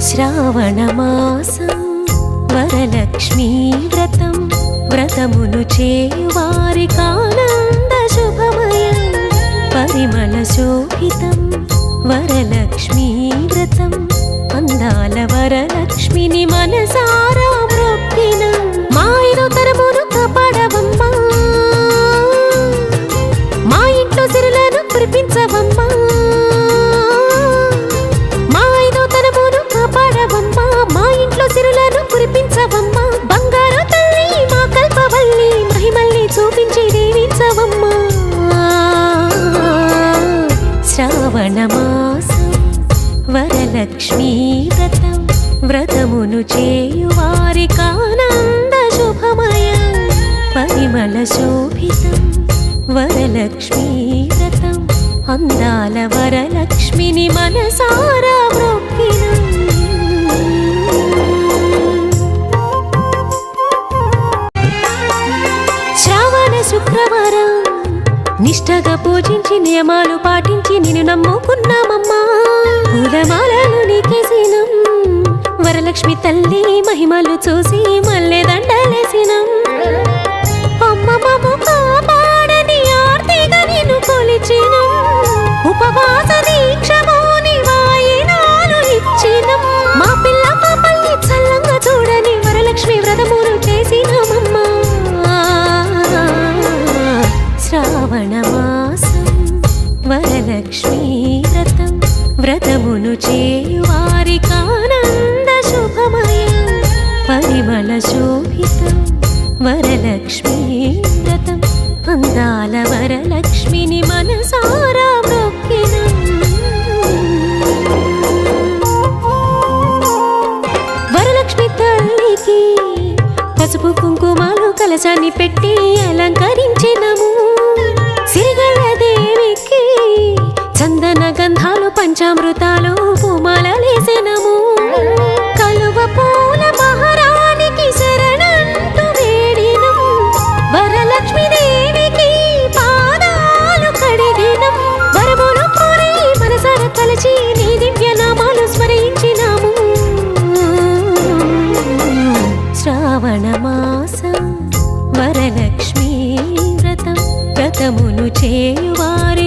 శ్రావణమాసం వరలక్ష్మీ వ్రతం వ్రతమును చేయువారికానంద శుభమయం పరిమళ శోభితం వరలక్ష్మీ వ్రతం అందాల వరలక్ష్మిని మనసారా మొక్కిన మా ఐదో తరమును కాపాడవమ్మా, మా ఇంట్లో సిరులను కురిపించవమ్మా, మా ఐదో తరమును కాపాడవమ్మా, మా ఇంట్లో సిరులను కురిపించవమ్మా, బంగారు తల్లి మా కల్పవల్లి మహిమల్ని చూపించి దీవించవమ్మా. శ్రావణమాసం వరలక్ష్మీ వ్రతం వ్రతమును చేయువారికానంద శుభమయం పరిమళ శోభితం వరలక్ష్మీ వ్రతం అందాల వరలక్ష్మిని మనసారా మొక్కిన శ్రావణ శుక్రవారం నిష్టగా పూజించి నియమాలు పాటించి నిన్ను నమ్ముకున్నామమ్మా. పూలమాలలు నీకేసినం వరలక్ష్మి తల్లి మహిమలు చూసి మల్లె దండలేసినం. అమ్మమ్మము కాపాడని ఆర్తిగా నిన్ను కొలిచినం, ఉపవాస దీక్షమోని వాయినాలు ఇచ్చినం. మా పిల్ల పాపల్ని చల్లంగా చూడని వరలక్ష్మి వ్రతమును చేసినమమ్మా. శ్రావణమాసం వరలక్ష్మీ వ్రతం వ్రతమును చేయువారికానంద శుభమయం పరిమళ శోభితం వరలక్ష్మీ వ్రతం అందాల వరలక్ష్మిని మనసారా మొక్కిన వరలక్ష్మి తల్లికి పసుపు కుంకుమాలు కలశాన్ని పెట్టి అలంకరించినము. సిరిగల్ల దేవికి చందన గంధాలు పంచామృతాలు పూమాలలేసినము. కలువ పూల మహారాణికి శరణంటూ వేడినము. వరలక్ష్మి దేవికి పాదాలు కడిగినం. వరములు కోరి మనసార తలచి నీ దివ్య నామాలు స్మరించినాము. శ్రావణమాసం వరలక్ష్మీ వ్రతం వ్రతమును చేయువారికానంద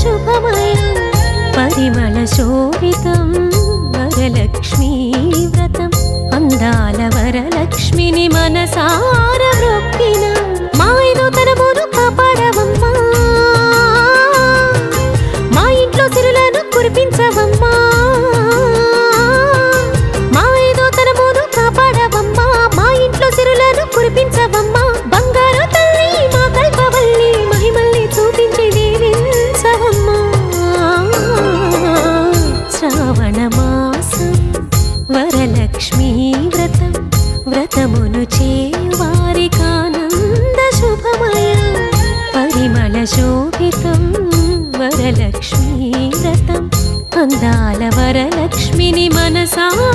శుభమయం పరిమళ శోభితం వరలక్ష్మీ వ్రతం అందాల వరలక్ష్మిని మనసార మొక్కిన మా ఐదో తరమును కాపాడవమ్మా, మా ఇంట్లో సిరులను కురిపించవమ్మా, మా ఐదో తరమును కాపాడవమ్మా, మా ఇంట్లో సిరులను కురిపించవమ్మా, బంగారు తల్లి మా కల్పవల్లి మహిమల్ని చూపించి దీవించవమ్మా. శ్రావణమాసం వరలక్ష్మీ వ్రతం వ్రతమును చేయువారికానంద శుభమయం పరిమళ శోభితం వరలక్ష్మీ వ్రతం అందాల వరలక్ష్మిని మనసారా